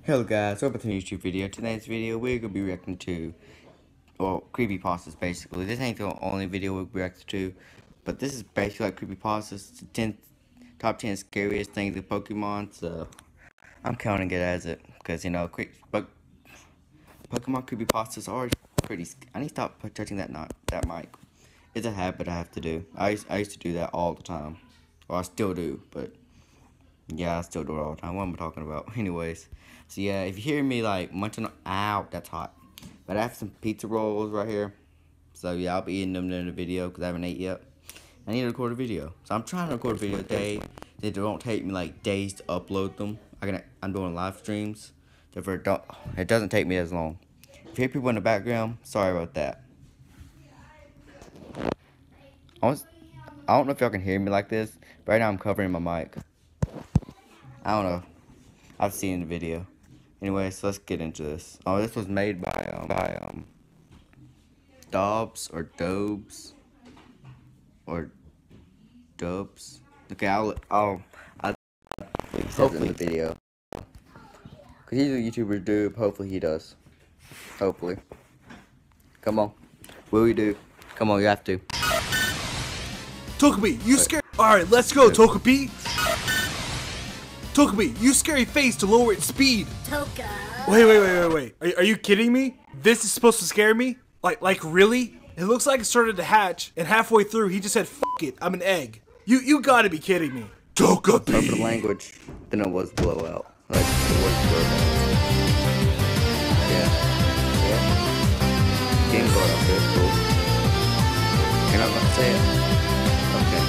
Hello guys, welcome to a YouTube video. Today's video we're gonna be reacting to, well, creepypastas basically. This ain't the only video we'll be reacting to, but this is basically like creepypastas, top 10 scariest things in Pokemon. So I'm counting it as it, because you know, Pokemon creepypastas are pretty. I need to stop touching that mic. It's a habit I have to do. I used to do that all the time, or I still do, but. Yeah, I still do it all the time. What am I talking about? Anyways, so yeah, if you hear me like munching, ow, that's hot. But I have some pizza rolls right here. So yeah, I'll be eating them in the video because I haven't ate yet. I need to record a video. So I'm trying to record a video a day. They don't take me like days to upload them. I'm doing live streams. Therefore, it doesn't take me as long. If you hear people in the background, sorry about that. I don't know if y'all can hear me like this. But right now I'm covering my mic. I don't know. I've seen the video. Anyway, so let's get into this. Oh, this was made by Dobbs or Dobes or Dubs. Okay, I'll hopefully in the video. Cause he's a YouTuber dude. Hopefully he does. Hopefully. Come on. Will you do? Come on, you have to. Togepi, you scared? All right, let's go, Togepi. Togepi, use scary face to lower its speed. Toka. Wait. Are you kidding me? This is supposed to scare me? Like really? It looks like it started to hatch, and halfway through he just said, "F it, I'm an egg." You gotta be kidding me. Togepi. Over the language, then it was blowout. Like it was blowout. Yeah. Game blowout, that's cool. You're not gonna say it? Okay.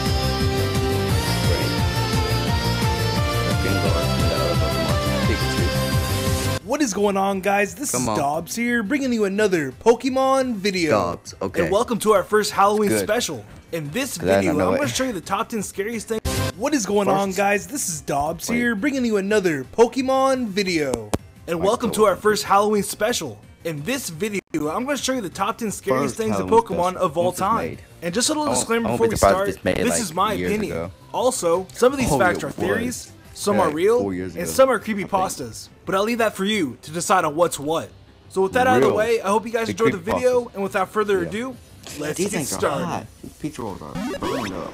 What is going on, guys? This is Dobbs here, bringing you another Pokemon video. Dobbs, okay. And welcome to our first Halloween special. In this video, I'm going to show you the top 10 scariest things. What is going on, guys? This is Dobbs here, bringing you another Pokemon video. And welcome to our first Halloween special. In this video, I'm going to show you the top 10 scariest things in Pokemon of all time. And just a little disclaimer before we start, this is my opinion. Also, some of these facts are theories, some are real, and some are creepypastas. But I'll leave that for you to decide on what's what. So with that out of the way, I hope you guys enjoyed the video, and without further ado, let's get started. Pizza rolls are burning up.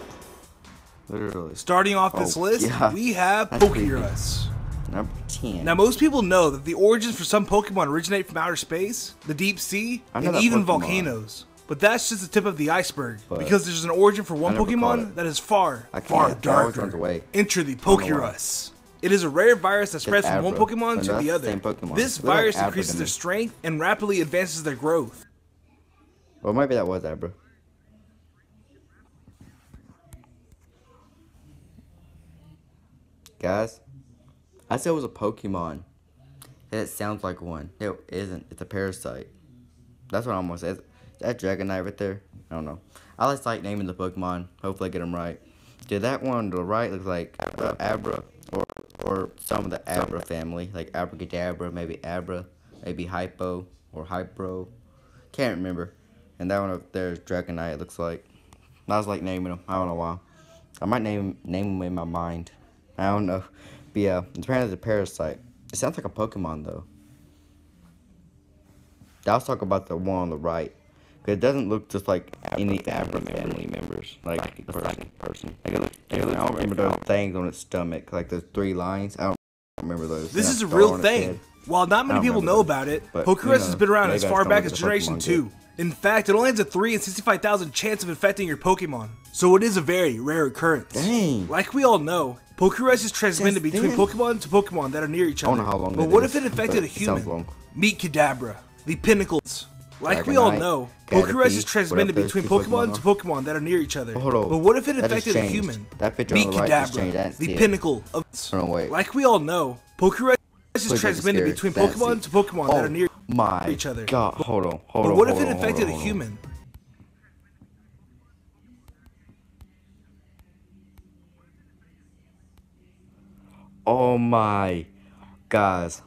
Literally. Starting off this list, we have Pokerus. Number 10. Now, most people know that the origins for some Pokemon originate from outer space, the deep sea, and even volcanoes. But that's just the tip of the iceberg, because there's an origin for one Pokemon that is far darker. Enter the Pokerus. It is a rare virus that spreads from one Pokemon to the other. This virus increases their strength and rapidly advances their growth. Well, maybe that was Abra. Guys, I said it was a Pokemon. And it sounds like one. No, it isn't. It's a parasite. That's what I'm gonna say. Is that Dragonite right there? I don't know. I just like naming the Pokemon. Hopefully I get them right. Dude, that one to the right looks like Abra. Or some of the Abra family. Like Abracadabra, maybe Abra. Maybe Hypo or Hypro. Can't remember. And that one up there is Dragonite, it looks like. I was like naming them. I don't know why. I might name them in my mind. I don't know. But yeah, apparently it's a parasite. It sounds like a Pokemon though. I'll talk about the one on the right. Because it doesn't look just like any Abra family members. Like the person. Like I don't remember those things on its stomach. Like those 3 lines. I don't remember those. This is a real thing. While not many people know about it, Pokerus has been around as far back as Generation 2. In fact, it only has a 3 in 65,000 chance of infecting your Pokemon. So it is a very rare occurrence. Dang. Like we all know, Pokerus is transmitted between Pokemon to Pokemon that are near each other. I don't know how long but what if it infected a human? Meet Kadabra, the Pinnacles. Like we all know, Pokerus is transmitted between Pokemon to Pokemon that are near each other. But what if it infected a human? Meet Kadabra, the pinnacle of... Like we all know, Pokerus is transmitted between Pokemon to Pokemon that are near each other. God, hold on. But what if it infected a human? Oh my. Guys,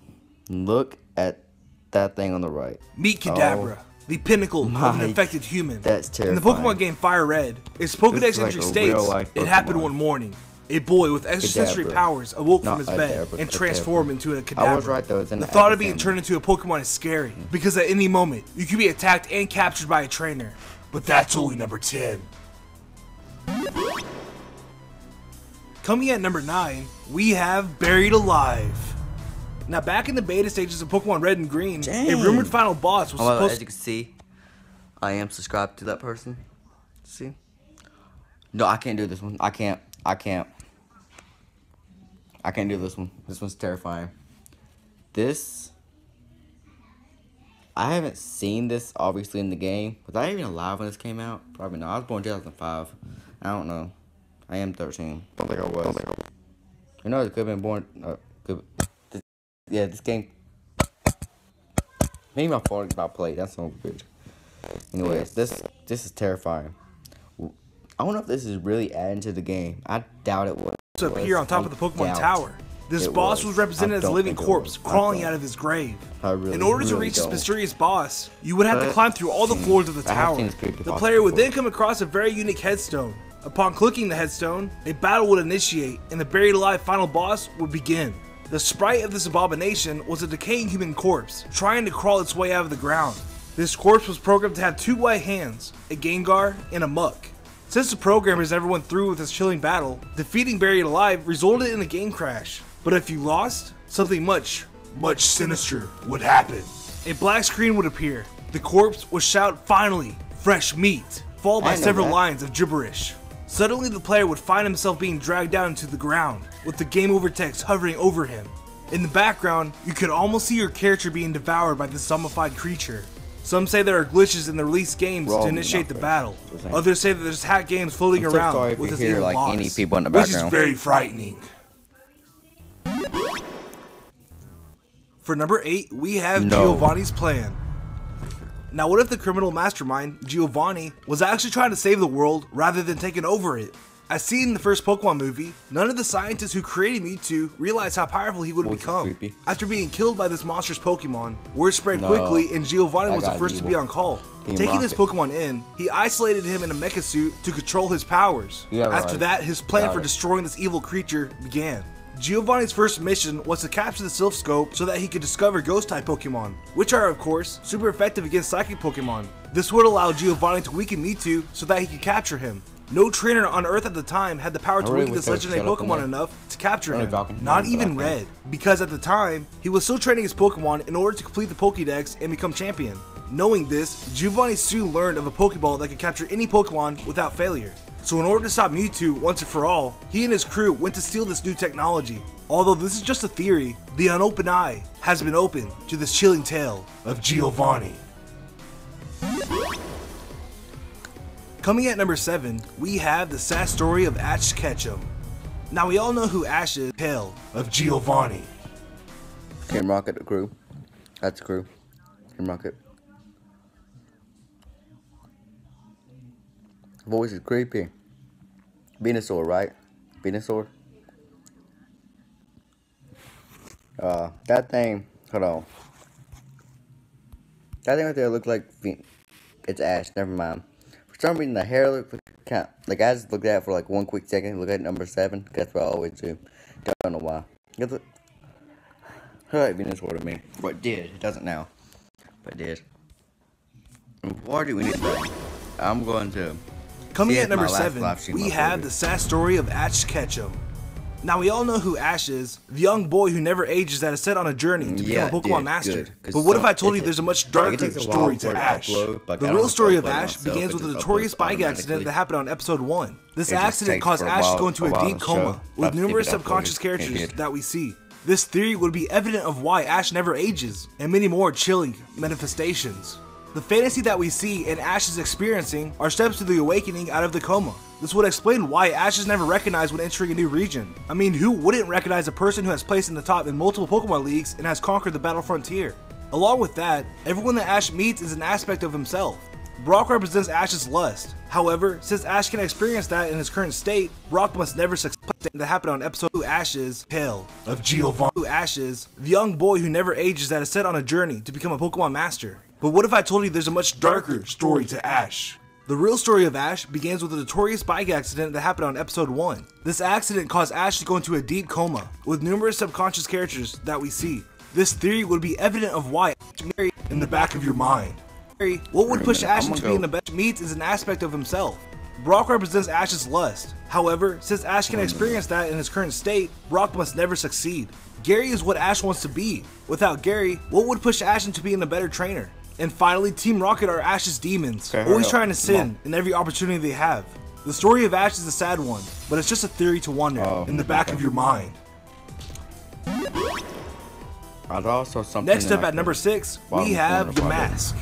look at that thing on the right. Meet Kadabra, the pinnacle of an infected human. That's terrifying. In the Pokemon game Fire Red, its Pokedex entry states, it happened one morning. A boy with extrasensory powers awoke from his bed and transformed into a Kadabra. I was right though. The thought of being turned into a Pokemon is scary, because at any moment, you could be attacked and captured by a trainer. But that's only number 10. Coming at number 9, we have Buried Alive. Now back in the beta stages of Pokemon Red and Green, a rumored final boss was supposed to... As you can see, I am subscribed to that person. See? No, I can't do this one. I can't do this one. This one's terrifying. This... I haven't seen this, obviously, in the game. Was I even alive when this came out? Probably not. I was born in 2005. I don't know. I am 13. Don't think I was. You know, it could have been born... this game... Maybe my fault about play. That's so good. Anyways, this is terrifying. I don't know if this is really adding to the game. I doubt it was. To appear on top of the Pokemon Tower. This boss was represented as a living corpse crawling out of his grave. In order to reach this mysterious boss, you would have to climb through all the floors of the tower. The player would then come across a very unique headstone. Upon clicking the headstone, a battle would initiate and the Buried Alive final boss would begin. The sprite of this abomination was a decaying human corpse trying to crawl its way out of the ground. This corpse was programmed to have 2 white hands, a Gengar, and a Muck. Since the programmers never went through with this chilling battle, defeating Buried Alive resulted in a game crash. But if you lost, something much sinister would happen. A black screen would appear. The corpse would shout, "Finally, fresh meat," followed by several lines of gibberish. Suddenly the player would find himself being dragged down into the ground, with the game over text hovering over him. In the background, you could almost see your character being devoured by this zombified creature. Some say there are glitches in the released games to initiate the battle. Others say that there's hacked games floating around with this evil boss, which is very frightening. For number 8, we have Giovanni's plan. Now what if the criminal mastermind, Giovanni, was actually trying to save the world rather than taking over it? As seen in the first Pokemon movie, none of the scientists who created Mewtwo realized how powerful he would become. After being killed by this monstrous Pokemon, word spread quickly and Giovanni was the first to be on call. Taking this Pokemon in, he isolated him in a mecha suit to control his powers. After that, his plan for destroying this evil creature began. Giovanni's first mission was to capture the Silph Scope so that he could discover Ghost-type Pokemon, which are of course super effective against Psychic Pokemon. This would allow Giovanni to weaken Mewtwo so that he could capture him. No trainer on Earth at the time had the power to weaken this legendary Pokemon enough to capture him, not even Red, because at the time, he was still training his Pokemon in order to complete the Pokédex and become champion. Knowing this, Giovanni soon learned of a Pokeball that could capture any Pokemon without failure. So in order to stop Mewtwo once and for all, he and his crew went to steal this new technology. Although this is just a theory, the unopened eye has been opened to this chilling tale of Giovanni. Coming at number 7, we have the sad story of Ash Ketchum. Now we all know who Ash is, tale of Giovanni. Team Rocket, the crew. That's the crew. Team Rocket. Voice is creepy. Venusaur, right? Venusaur? That thing, hold on. That thing right there looks like, it's Ash, never mind. For some reason the hair looks like I just looked at it for like 1 quick second, look at number 7, that's what I always do. Don't know why. It looks like Venusaur to me. But it did, it doesn't now. But it did. Why do we need that? I'm going to... Coming at number 7, we have the sad story of Ash Ketchum. Now we all know who Ash is, the young boy who never ages that is set on a journey to become a Pokemon Master. But what if I told you there's a much darker story to Ash? The real story of Ash begins with a notorious bike accident that happened on episode 1. This accident caused Ash to go into a deep coma, with numerous subconscious characters that we see. This theory would be evident of why Ash never ages, and many more chilling manifestations. The fantasy that we see and Ash is experiencing are steps to the awakening out of the coma. This would explain why Ash is never recognized when entering a new region. I mean, who wouldn't recognize a person who has placed in the top in multiple Pokemon leagues and has conquered the battle frontier? Along with that, everyone that Ash meets is an aspect of himself. Brock represents Ash's lust. However, since Ash can experience that in his current state, Brock must never succeed. That happened on episode 2 Ash's Tale of Giovanni. Ash's, the young boy who never ages that is set on a journey to become a Pokemon Master. But what if I told you there's a much darker story to Ash? The real story of Ash begins with a notorious bike accident that happened on episode 1. This accident caused Ash to go into a deep coma, with numerous subconscious characters that we see. This theory would be evident of why Ash married in the back of your mind. What would push Ash into being the best meets is an aspect of himself. Brock represents Ash's lust. However, since Ash can experience that in his current state, Brock must never succeed. Gary is what Ash wants to be. Without Gary, what would push Ash into being a better trainer? And finally, Team Rocket are Ash's demons, always trying to sin in every opportunity they have. The story of Ash is a sad one, but it's just a theory to wonder in the back of your mind. Next up at number 6, we have Yamask.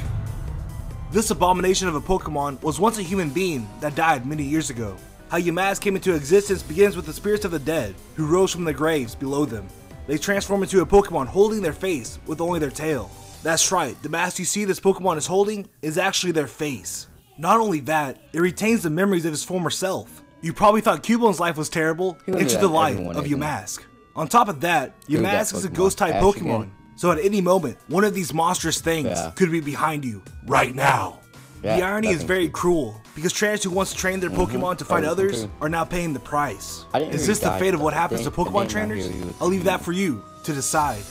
This abomination of a Pokemon was once a human being that died many years ago. How Yamask came into existence begins with the spirits of the dead, who rose from the graves below them. They transform into a Pokemon holding their face with only their tail. That's right, the mask you see this Pokemon is holding is actually their face. Not only that, it retains the memories of his former self. You probably thought Cubone life was terrible, enter the life of Yamask. On top of that, Yamask is a ghost-type Pokemon, so at any moment, one of these monstrous things could be behind you, right now. The irony is very cruel, because trainers who once trained their Pokemon to fight others are now paying the price. Is this the fate of what happens to Pokemon trainers? I'll leave that for you to decide.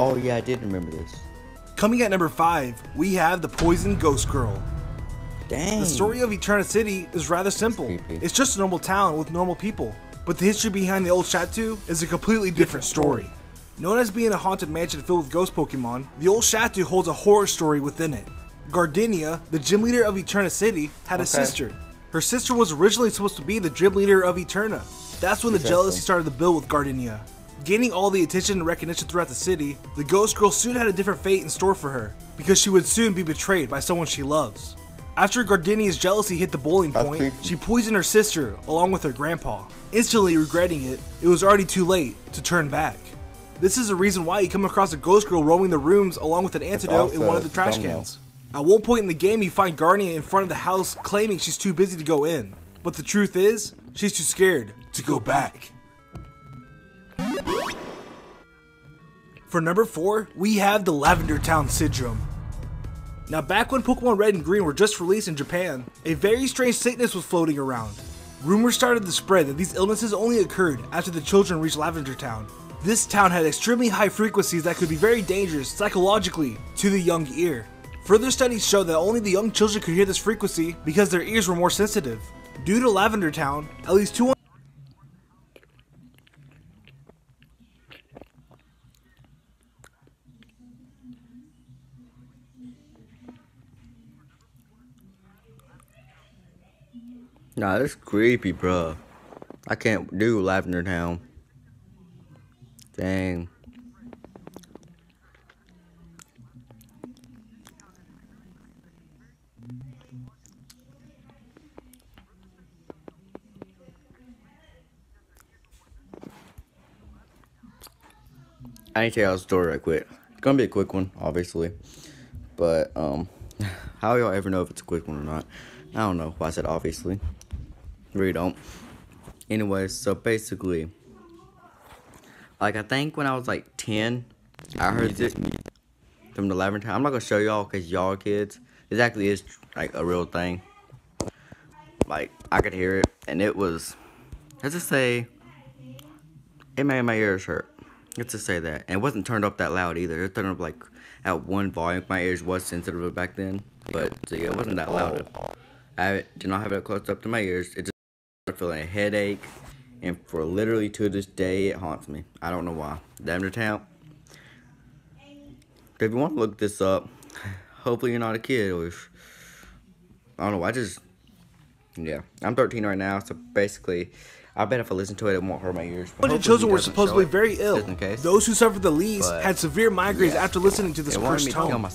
Oh yeah, I did remember this. Coming at number 5, we have the Poison Ghost Girl. Dang. The story of Eterna City is rather simple. It's just a normal town with normal people. But the history behind the old Chateau is a completely different story. Known as being a haunted mansion filled with ghost Pokemon, the old Chateau holds a horror story within it. Gardenia, the gym leader of Eterna City, had a sister. Her sister was originally supposed to be the gym leader of Eterna. That's when the jealousy started to build with Gardenia. Gaining all the attention and recognition throughout the city, the Ghost Girl soon had a different fate in store for her, because she would soon be betrayed by someone she loves. After Gardenia's jealousy hit the boiling point, she poisoned her sister along with her grandpa. Instantly regretting it, it was already too late to turn back. This is the reason why you come across a Ghost Girl roaming the rooms along with an antidote in one of the trash cans. At one point in the game, you find Gardenia in front of the house claiming she's too busy to go in. But the truth is, she's too scared to go back. For number 4, we have the Lavender Town Syndrome. Now back when Pokemon Red and Green were just released in Japan, a very strange sickness was floating around. Rumors started to spread that these illnesses only occurred after the children reached Lavender Town. This town had extremely high frequencies that could be very dangerous psychologically to the young ear. Further studies show that only the young children could hear this frequency because their ears were more sensitive. Due to Lavender Town, at least 200 Nah, that's creepy, bro. I can't do Lavender Town. Dang. I need to tell y'all a story right quick. It's gonna be a quick one, obviously. But, how y'all ever know if it's a quick one or not? I don't know why I said obviously. Really don't. Anyways, so basically, like, I think when I was like 10, I heard this from the Lavender Town. I'm not gonna show y'all because y'all are kids. It actually is like a real thing. Like, I could hear it, and it was, let's just say, it made my ears hurt. Let's just say that. And it wasn't turned up that loud either. It turned up like at one volume. My ears was sensitive back then, but so yeah, it wasn't that loud. I did not have it close up to my ears. It just started feeling a headache, and for literally to this day, it haunts me. I don't know why. Lavender Town. If you want to look this up, hopefully you're not a kid, or I don't know. Yeah, I'm 13 right now, so basically, I bet if I listen to it, it won't hurt my ears. A bunch of children were supposedly very ill. Those who suffered the least had severe migraines after listening to this cursed tone.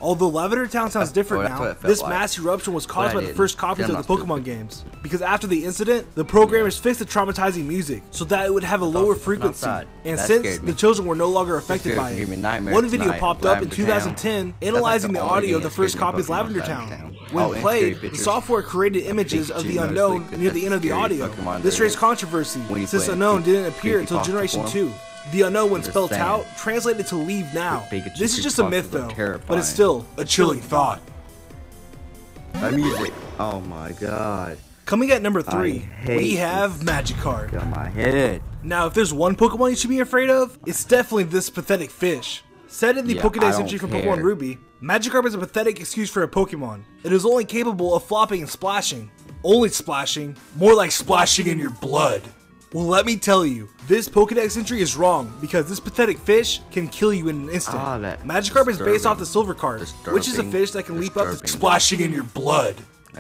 Although Lavender Town sounds different now, this mass eruption was caused by the first copies of the Pokemon games. Because after the incident, the programmers fixed the traumatizing music so that it would have a lower frequency. And since the children were no longer affected by it, one video popped up in 2010 analyzing the audio of the first copies of Lavender Town. When played, the software created images of the unknown near the end of the audio. This raised controversy, since Unknown didn't appear until Generation 2. The unknown, when spelled out, translated to leave now. This is just a myth though, but it's still a chilling thought. That music. Oh my god. Coming at number 3, we have Magikarp. Get on my head. Now, if there's one Pokemon you should be afraid of, it's definitely this pathetic fish. Said in the Pokédex entry from Pokemon Ruby, Magikarp is a pathetic excuse for a Pokemon. It is only capable of flopping and splashing. Only splashing, more like splashing in your blood. Well, let me tell you, this Pokédex entry is wrong because this pathetic fish can kill you in an instant. Magikarp is based off the Silver Card, which is a fish that can leap up to splashing in your blood.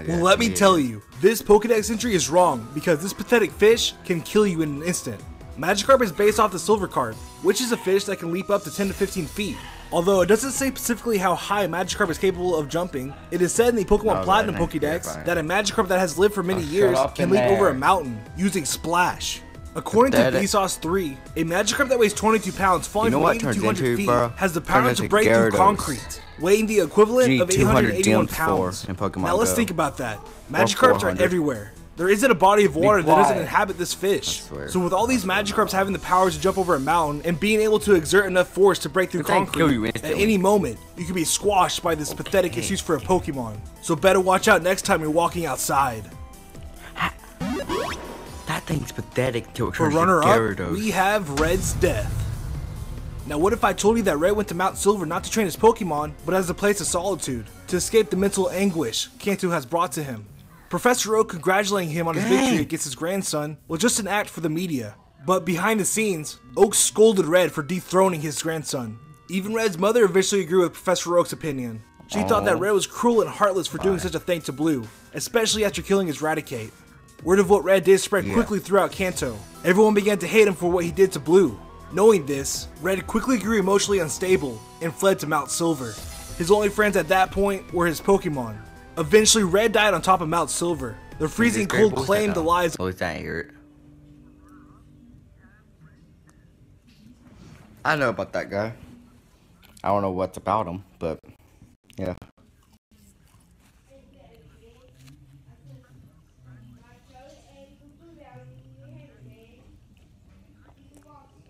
Well, let me tell you, this Pokédex entry is wrong because this pathetic fish can kill you in an instant. Magikarp is based off the Silver Card, which is a fish that can leap up to 10 to 15 feet. Although it doesn't say specifically how high Magikarp is capable of jumping, it is said in the Pokemon Platinum Pokédex that a Magikarp that has lived for many years can leap over a mountain using Splash. According to Vsauce 3, a Magikarp that weighs 22 pounds falling from 8,200 feet has the power to break through concrete, weighing the equivalent of 881 pounds. Now let's think about that. Magikarps are everywhere. There isn't a body of water that doesn't inhabit this fish. So with all these Magikarps having the power to jump over a mountain and being able to exert enough force to break through concrete, at any moment, you can be squashed by this pathetic excuse for a Pokemon. So better watch out next time you're walking outside. That thing's pathetic to For runner-up, we have Red's death. Now what if I told you that Red went to Mount Silver not to train his Pokemon, but as a place of solitude, to escape the mental anguish Kanto has brought to him? Professor Oak congratulating him on his victory against his grandson was just an act for the media. But behind the scenes, Oak scolded Red for dethroning his grandson. Even Red's mother eventually agreed with Professor Oak's opinion. She thought that Red was cruel and heartless for doing such a thing to Blue, especially after killing his Raticate. Word of what Red did spread quickly throughout Kanto. Everyone began to hate him for what he did to Blue. Knowing this, Red quickly grew emotionally unstable and fled to Mount Silver. His only friends at that point were his Pokemon. Eventually, Red died on top of Mount Silver. The freezing cold claimed the lives of I know about that guy. I don't know what's about him, but yeah.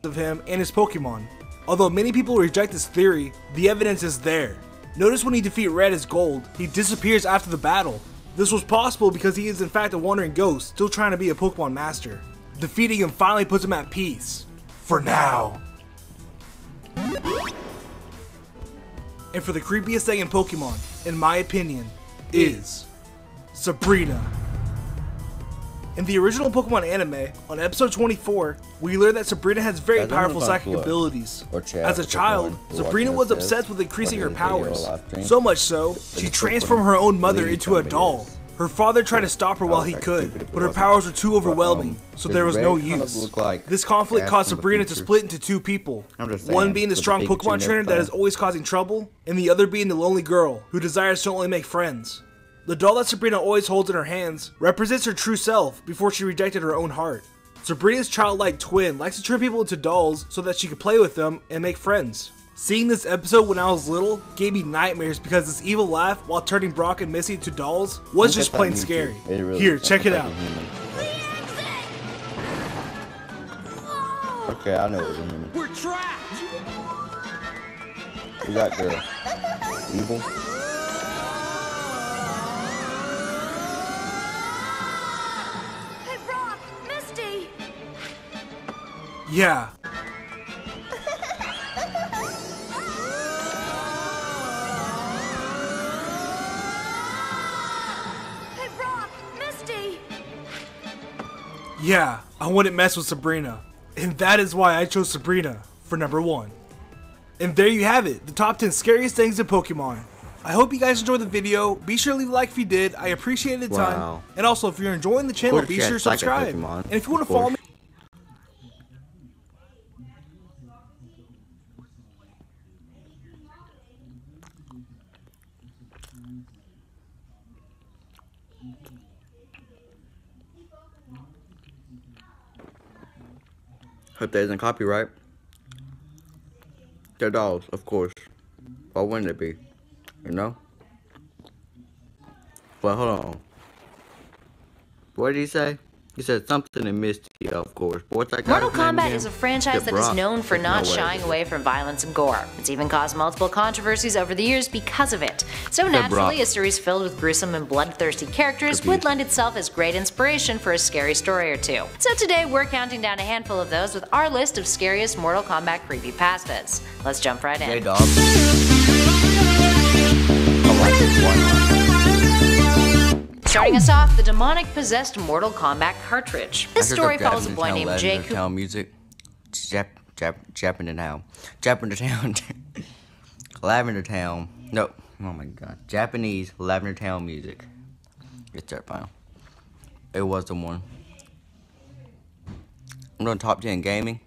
of him and his Pokemon. Although many people reject this theory, the evidence is there. Notice when he defeats Red as Gold, he disappears after the battle. This was possible because he is in fact a wandering ghost, still trying to be a Pokemon master. Defeating him finally puts him at peace. For now. And for the creepiest thing in Pokemon, in my opinion, is Sabrina. In the original Pokemon anime, on episode 24, we learn that Sabrina has very powerful psychic abilities. As a child, Sabrina was obsessed with increasing her powers. So much so, she transformed her own mother into a doll. Her father tried to stop her while he could, but her powers were too overwhelming, so there was no use. This conflict caused Sabrina to split into two people. One being the strong Pokemon trainer that is always causing trouble, and the other being the lonely girl who desires to only make friends. The doll that Sabrina always holds in her hands represents her true self before she rejected her own heart. Sabrina's childlike twin likes to turn people into dolls so that she can play with them and make friends. Seeing this episode when I was little gave me nightmares because this evil laugh while turning Brock and Missy into dolls was just plain scary. Here, check it out. Okay, I know it was a human. We're trapped! We got the evil. Yeah. Hey, Brock, Misty. Yeah, I wouldn't mess with Sabrina. And that is why I chose Sabrina for number 1. And there you have it, the top 10 scariest things in Pokemon. I hope you guys enjoyed the video. Be sure to leave a like if you did. I appreciate the time. And also, if you're enjoying the channel, be sure to subscribe. And if you want to follow me, hope that isn't copyright. They're dolls, of course. Why wouldn't it be? You know? But hold on. What did he say? You said something in Misty, of course. What's that Mortal Kombat is a franchise that is known for not shying away from violence and gore. It's even caused multiple controversies over the years because of it. So naturally, a series filled with gruesome and bloodthirsty characters would lend itself as great inspiration for a scary story or two. So today we're counting down a handful of those with our list of scariest Mortal Kombat creepypastas. Let's jump right in. Hey, dog. I like this one. Starting us off, the demonic-possessed Mortal Kombat cartridge. This story follows a boy named Jake who... music. Lavender Town. Lavender Town. No. Oh my god. Japanese Lavender Town music. It's terrifying. It was the one. I'm doing top 10 gaming.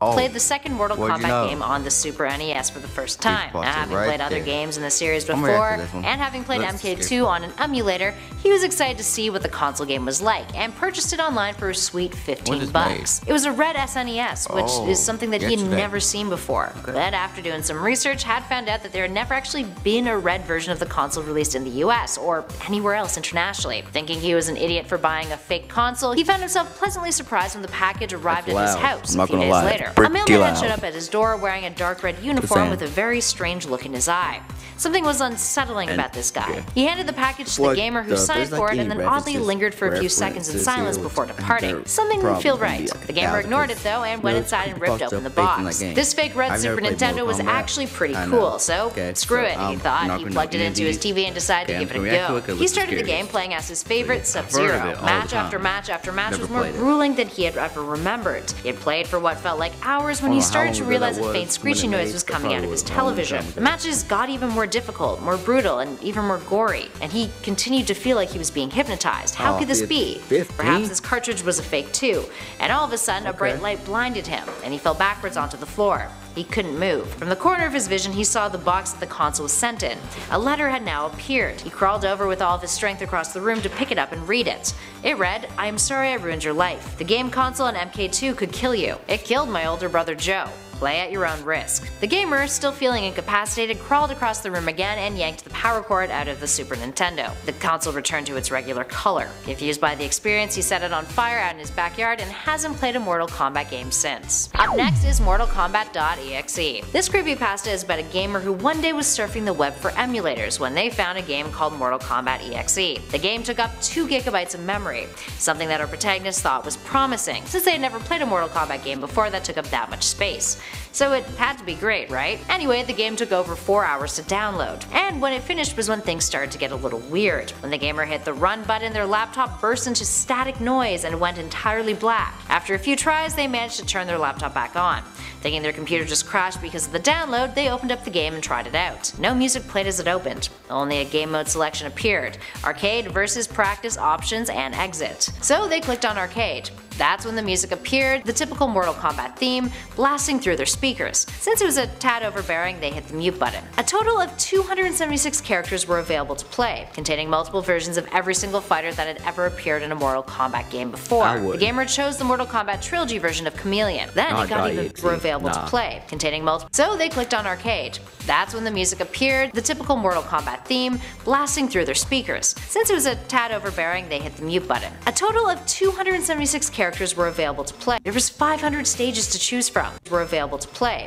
Played the second Mortal Kombat game on the Super NES for the first time. Now, having played other games in the series before, and having played MK2 on an emulator, he was excited to see what the console game was like, and purchased it online for a sweet $15. It was a red SNES, which is something that he had never seen before. But after doing some research, had found out that there had never actually been a red version of the console released in the US, or anywhere else internationally. Thinking he was an idiot for buying a fake console, he found himself pleasantly surprised when the package arrived at his house a few days later. A mailman showed up at his door wearing a dark red uniform with a very strange look in his eye. Something was unsettling about this guy. He handed the package to the gamer who signed for it and then oddly lingered for a few seconds in silence before departing. Something didn't feel right. The gamer ignored it though and went inside and ripped open the box. This fake red Super Nintendo was actually pretty cool, so screw it, he thought. He plugged it into his TV and decided to give it a go. He started the game playing as his favorite Sub-Zero. Match after match after match was more grueling than he had ever remembered. He had played for what felt like hours when he started to realize a faint screeching noise was coming out of his television. The matches got even more difficult, more brutal, and even more gory, and he continued to feel like he was being hypnotized. How could this be? Perhaps this cartridge was a fake too, and all of a sudden a bright light blinded him, and he fell backwards onto the floor. He couldn't move. From the corner of his vision, he saw the box that the console was sent in. A letter had now appeared. He crawled over with all of his strength across the room to pick it up and read it. It read, "I am sorry I ruined your life. The game console and MK2 could kill you. It killed my older brother Joe. Play at your own risk." The gamer, still feeling incapacitated, crawled across the room again and yanked the power cord out of the Super Nintendo. The console returned to its regular color. Confused by the experience, he set it on fire out in his backyard and hasn't played a Mortal Kombat game since. Up next is Mortal Kombat.exe. This creepypasta is about a gamer who one day was surfing the web for emulators when they found a game called Mortal Kombat EXE. The game took up 2 GB of memory, something that our protagonist thought was promising, since they had never played a Mortal Kombat game before that took up that much space. So it had to be great, right? Anyway, the game took over 4 hours to download, and when it finished was when things started to get a little weird. When the gamer hit the run button, their laptop burst into static noise and went entirely black. After a few tries, they managed to turn their laptop back on. Thinking their computer just crashed because of the download, they opened up the game and tried it out. No music played as it opened. Only a game mode selection appeared: arcade versus practice, options, and exit. So they clicked on arcade. That's when the music appeared, the typical Mortal Kombat theme, blasting through their speakers. Since it was a tad overbearing, they hit the mute button. A total of 276 characters were available to play, containing multiple versions of every single fighter that had ever appeared in a Mortal Kombat game before. The gamer chose the Mortal Kombat Trilogy version of Chameleon. Then it got even more available to play, containing multiple. So they clicked on arcade. That's when the music appeared, the typical Mortal Kombat theme, blasting through their speakers. Since it was a tad overbearing, they hit the mute button. A total of 276 characters were available to play. There was 500 stages to choose from.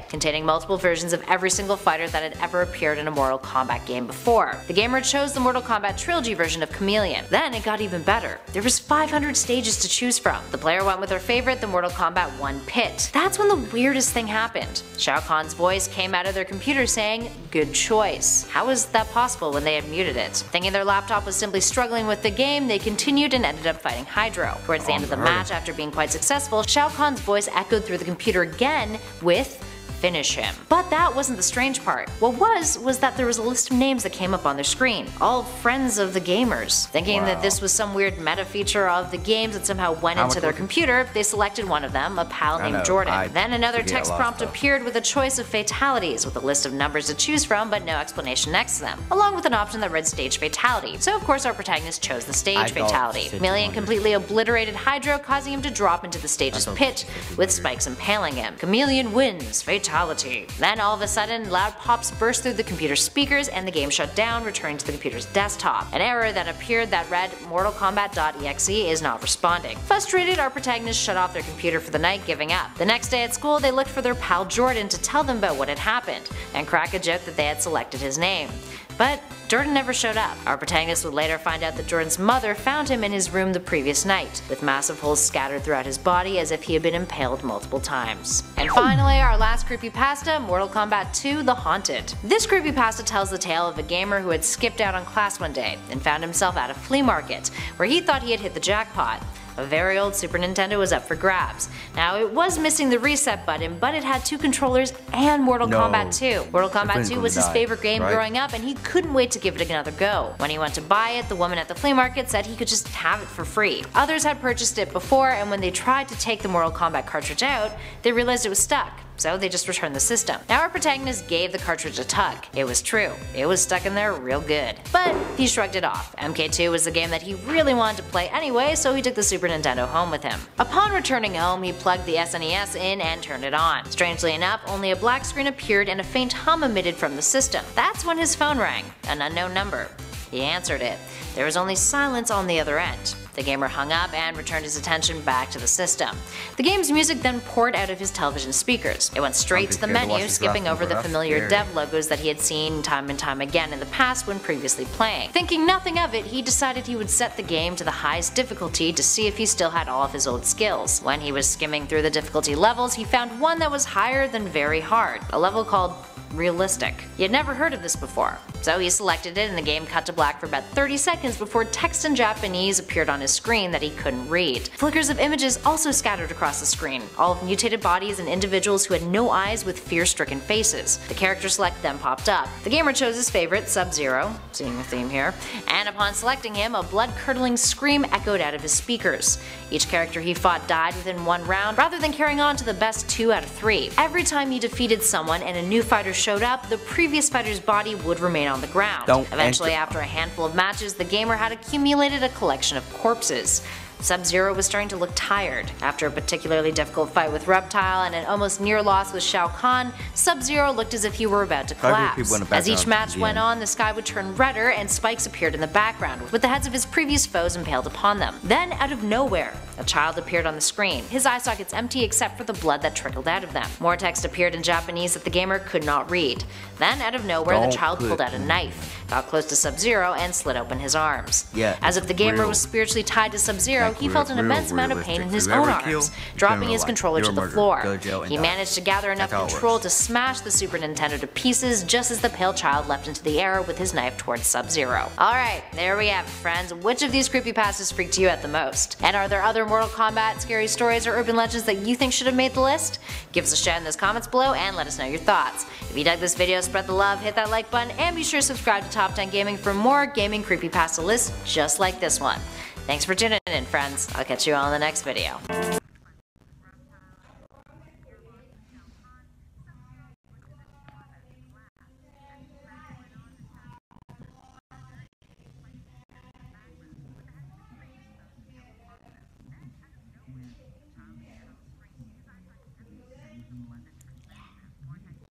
Containing multiple versions of every single fighter that had ever appeared in a Mortal Kombat game before. The gamer chose the Mortal Kombat Trilogy version of Chameleon. Then it got even better. There was 500 stages to choose from. The player went with their favorite, the Mortal Kombat 1 pit. That's when the weirdest thing happened. Shao Kahn's voice came out of their computer saying, "Good choice." How was that possible when they had muted it? Thinking their laptop was simply struggling with the game, they continued and ended up fighting Hydro. Towards the end of the match, after being quite successful, Shao Kahn's voice echoed through the computer again with "Finish him." But that wasn't the strange part. What was that there was a list of names that came up on their screen, all friends of the gamers. Thinking that this was some weird meta feature of the games that somehow went into their computer, they selected one of them, a pal named Jordan. Then another text prompt appeared with a choice of fatalities, with a list of numbers to choose from but no explanation next to them, along with an option that read stage fatality. So of course our protagonist chose the stage fatality. Chameleon completely obliterated Hydro, causing him to drop into the stage's pit, with spikes impaling him. Chameleon wins. Fatality. fatality. Then all of a sudden, loud pops burst through the computer's speakers and the game shut down, returning to the computer's desktop. An error that appeared that read Mortal Kombat.exe is not responding. Frustrated, our protagonists shut off their computer for the night, giving up. The next day at school, they looked for their pal Jordan to tell them about what had happened, and crack a joke that they had selected his name. But Jordan never showed up. Our protagonist would later find out that Jordan's mother found him in his room the previous night, with massive holes scattered throughout his body as if he had been impaled multiple times. And finally, our last creepypasta, Mortal Kombat 2: The Haunted. This creepypasta tells the tale of a gamer who had skipped out on class one day and found himself at a flea market, where he thought he had hit the jackpot. A very old Super Nintendo was up for grabs. Now, it was missing the reset button, but it had 2 controllers and Mortal Kombat 2. Mortal Kombat 2 was his favorite game growing up, and he couldn't wait to give it another go. When he went to buy it, the woman at the flea market said he could just have it for free. Others had purchased it before, and when they tried to take the Mortal Kombat cartridge out, they realized it was stuck. So they just returned the system. Now our protagonist gave the cartridge a tug. It was true. It was stuck in there real good. But he shrugged it off. MK2 was the game that he really wanted to play anyway, so he took the Super Nintendo home with him. Upon returning home, he plugged the SNES in and turned it on. Strangely enough, only a black screen appeared and a faint hum emitted from the system. That's when his phone rang. An unknown number. He answered it. There was only silence on the other end. The gamer hung up and returned his attention back to the system. The game's music then poured out of his television speakers. It went straight to the menu, skipping over the familiar dev logos that he had seen time and time again in the past when previously playing. Thinking nothing of it, he decided he would set the game to the highest difficulty to see if he still had all of his old skills. When he was skimming through the difficulty levels, he found one that was higher than very hard, a level called Realistic. He had never heard of this before, so he selected it and the game cut to black for about 30 seconds before text in Japanese appeared on his screen that he couldn't read. Flickers of images also scattered across the screen, all of mutated bodies and individuals who had no eyes with fear-stricken faces. The character select then popped up. The gamer chose his favorite, Sub-Zero, seeing a theme here, and upon selecting him, a blood-curdling scream echoed out of his speakers. Each character he fought died within 1 round, rather than carrying on to the best 2 out of 3. Every time he defeated someone and a new fighter showed up, the previous fighter's body would remain on the ground. Eventually, after a handful of matches, the gamer had accumulated a collection of corpses. Sub-Zero was starting to look tired. After a particularly difficult fight with Reptile and an almost near loss with Shao Kahn, Sub-Zero looked as if he were about to collapse. As each match went on, the sky would turn redder and spikes appeared in the background, with the heads of his previous foes impaled upon them. Then, out of nowhere, a child appeared on the screen, his eye sockets empty except for the blood that trickled out of them. More text appeared in Japanese that the gamer could not read. Then, out of nowhere, the child pulled out a knife, got close to Sub-Zero, and slit open his arms. As if the gamer was spiritually tied to Sub-Zero, he felt an immense amount of pain in his own arms, dropping his controller to the floor. He managed to gather enough control to smash the Super Nintendo to pieces just as the pale child leapt into the air with his knife towards Sub-Zero. Alright, there we have it, friends. Which of these creepypastas freaked you out the most? And are there other Mortal Kombat scary stories or urban legends that you think should have made the list? Give us a shout in those comments below and let us know your thoughts. If you dug this video, spread the love, hit that like button, and be sure to subscribe to Top 10 Gaming for more gaming creepypasta lists just like this one. Thanks for tuning in, friends. I'll catch you all in the next video.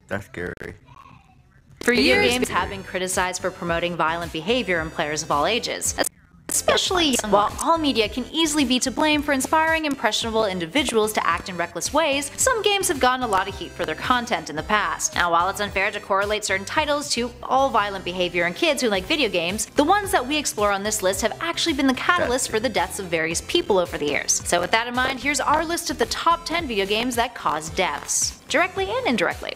That's scary. For years, games have been criticized for promoting violent behavior in players of all ages. Especially while all media can easily be to blame for inspiring impressionable individuals to act in reckless ways, some games have gotten a lot of heat for their content in the past. Now, while it's unfair to correlate certain titles to all violent behavior in kids who like video games, the ones that we explore on this list have actually been the catalyst for the deaths of various people over the years. So with that in mind, here's our list of the top 10 video games that cause deaths, directly and indirectly.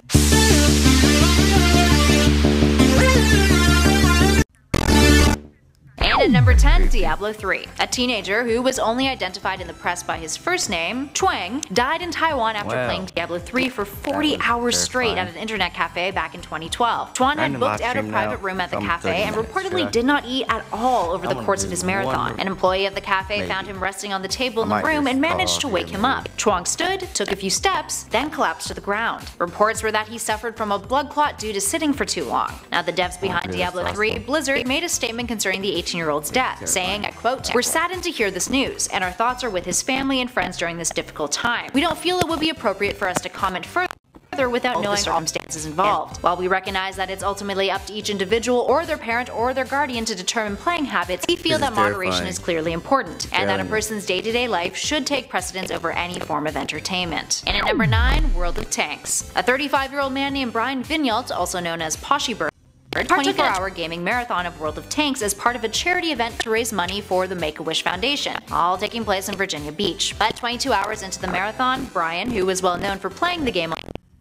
And at number 10, Diablo 3. A teenager who was only identified in the press by his first name, Chuang, died in Taiwan after playing Diablo 3 for 40 hours straight at an internet cafe back in 2012. Chuang had booked out a private room at the cafe and reportedly did not eat at all over the course of his marathon. An employee of the cafe found him resting on the table in the room and managed to wake him up. Chuang stood, took a few steps, then collapsed to the ground. Reports were that he suffered from a blood clot due to sitting for too long. Now, the devs behind Diablo 3, Blizzard, made a statement concerning the 18-year-old's death, saying, I quote, "We're saddened to hear this news, and our thoughts are with his family and friends during this difficult time. We don't feel it would be appropriate for us to comment further together without knowing the circumstances involved. While we recognize that it's ultimately up to each individual or their parent or their guardian to determine playing habits, we feel that moderation is clearly important, and that a person's day-to-day life should take precedence over any form of entertainment. And at number 9, World of Tanks. A 35-year-old man named Brian Vignault, also known as Poshybird, a 24-hour gaming marathon of World of Tanks as part of a charity event to raise money for the Make-A-Wish Foundation, all taking place in Virginia Beach. But 22 hours into the marathon, Brian, who was well known for playing the game on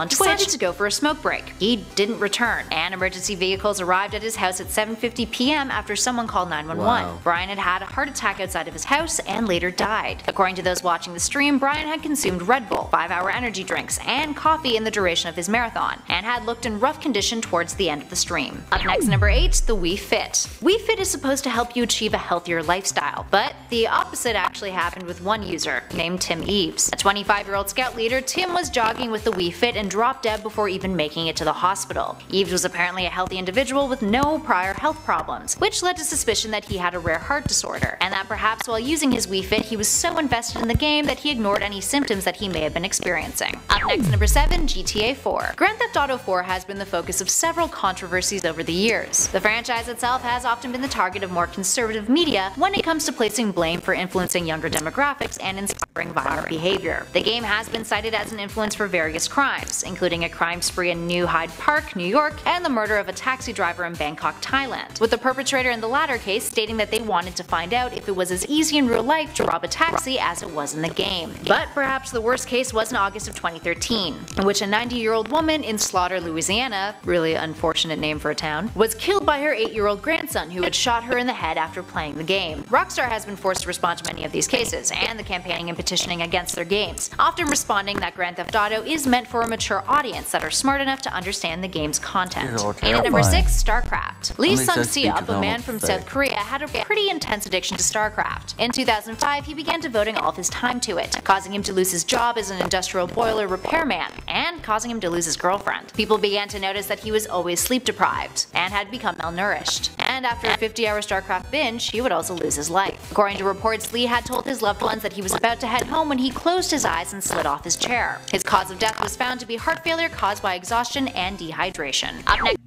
decided to go for a smoke break. He didn't return, and emergency vehicles arrived at his house at 7:50 p.m. after someone called 911. Wow. Brian had had a heart attack outside of his house and later died. According to those watching the stream, Brian had consumed Red Bull, 5-hour energy drinks, and coffee in the duration of his marathon, and had looked in rough condition towards the end of the stream. Up next, number 8, the Wii Fit. Wii Fit is supposed to help you achieve a healthier lifestyle, but the opposite actually happened with one user, named Tim Eves. A 25-year-old scout leader, Tim was jogging with the Wii Fit and dropped dead before even making it to the hospital. Eves was apparently a healthy individual with no prior health problems, which led to suspicion that he had a rare heart disorder, and that perhaps while using his Wii Fit he was so invested in the game that he ignored any symptoms that he may have been experiencing. Up next, number 7, GTA 4. Grand Theft Auto 4 has been the focus of several controversies over the years. The franchise itself has often been the target of more conservative media when it comes to placing blame for influencing younger demographics and inspiring violent behavior. The game has been cited as an influence for various crimes, including a crime spree in New Hyde Park, New York, and the murder of a taxi driver in Bangkok, Thailand, with the perpetrator in the latter case stating that they wanted to find out if it was as easy in real life to rob a taxi as it was in the game. But perhaps the worst case was in August of 2013, in which a 90-year-old woman in Slaughter, Louisiana, really unfortunate name for a town, was killed by her 8-year-old grandson who had shot her in the head after playing the game. Rockstar has been forced to respond to many of these cases, and the campaigning and petitioning against their games, often responding that Grand Theft Auto is meant for a mature audience that are smart enough to understand the game's content. And at number 6, StarCraft. Lee Sung-seop, a man from South Korea, had a pretty intense addiction to StarCraft. In 2005, he began devoting all of his time to it, causing him to lose his job as an industrial boiler repairman, and causing him to lose his girlfriend. People began to notice that he was always sleep deprived, and had become malnourished. And after a 50-hour StarCraft binge, he would also lose his life. According to reports, Lee had told his loved ones that he was about to head home when he closed his eyes and slid off his chair. His cause of death was found to be heart failure caused by exhaustion and dehydration. Up next,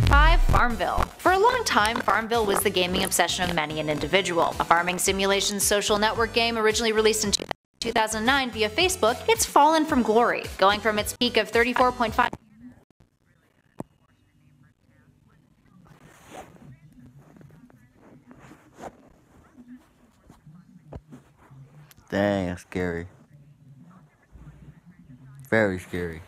5, Farmville. For a long time, Farmville was the gaming obsession of many an individual. A farming simulation social network game originally released in 2009 via Facebook, it's fallen from glory, going from its peak of 34.5 Dang, that's scary. Very scary.